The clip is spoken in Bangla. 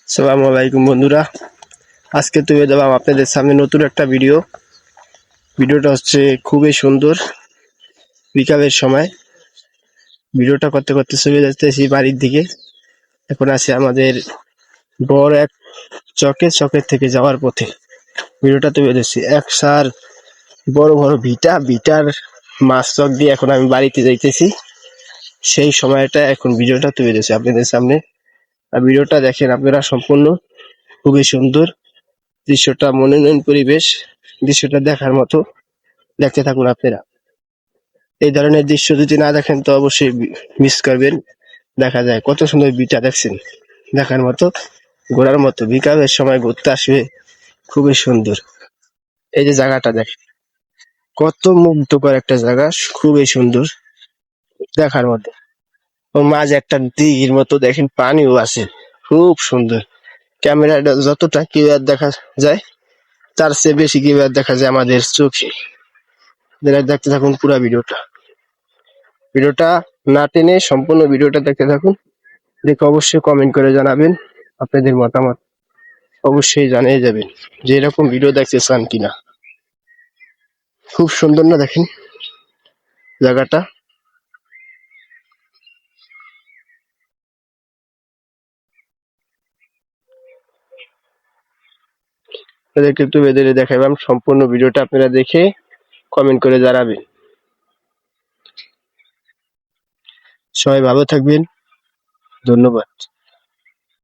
আসসালামু আলাইকুম বন্ধুরা, আজকে তুলে দিলাম আপনাদের সামনে নতুন একটা ভিডিওটা হচ্ছে খুবই সুন্দর। বিকালের সময় ভিডিওটা করতে করতে চলে যাচ্তেছি বাড়ির দিকে। এখন আছি আমাদের বড় এক চকের থেকে যাওয়ার পথে। ভিডিওটা তুলে দিচ্ছি একসার বড় বড় ভিটার মাছ চক দিয়ে এখন আমি বাড়িতে যাইতেছি। সেই সময়টা এখন ভিডিওটা তুলে দিচ্ছি আপনাদের সামনে। আর ভিডিওটা দেখেন আপনারা সম্পূর্ণ, খুবই সুন্দর দৃশ্যটা, মনোরম পরিবেশ, দৃশ্যটা দেখার মতো। দেখতে থাকুন আপনারা। এই ধরনের দৃশ্য যদি না দেখেন তো অবশ্যই মিস করবেন। দেখা যায় কত সুন্দর ভিটা, দেখছেন, দেখার মতো, ঘোরার মতো। বিকালের সময় ঘুরতে আসবে, খুবই সুন্দর। এই যে জায়গাটা দেখেন, কত মুগ্ধকর একটা জায়গা, খুবই সুন্দর দেখার মতো। ওর মাঝে একটা দিঘির মতো দেখেন, পানিও আছে, খুব সুন্দর। ক্যামেরাটা যতটা ক্লিয়ার দেখা যায় তার চেয়ে বেশি ক্লিয়ার দেখা যায় আমাদের চোখে। দেখতে থাকুন পুরো ভিডিওটা না টেনে সম্পূর্ণ ভিডিওটা দেখতে থাকুন। দেখে অবশ্যই কমেন্ট করে জানাবেন আপনাদের মতামত। অবশ্যই জানিয়ে যাবেন যে এরকম ভিডিও দেখতে চান কিনা। খুব সুন্দর না, দেখেন জায়গাটা। এদেরকে একটু বেঁধে দেখাইলাম, সম্পূর্ণ ভিডিওটা আপনারা দেখে কমেন্ট করে জানাবেন। সবাই ভালো থাকবেন, ধন্যবাদ।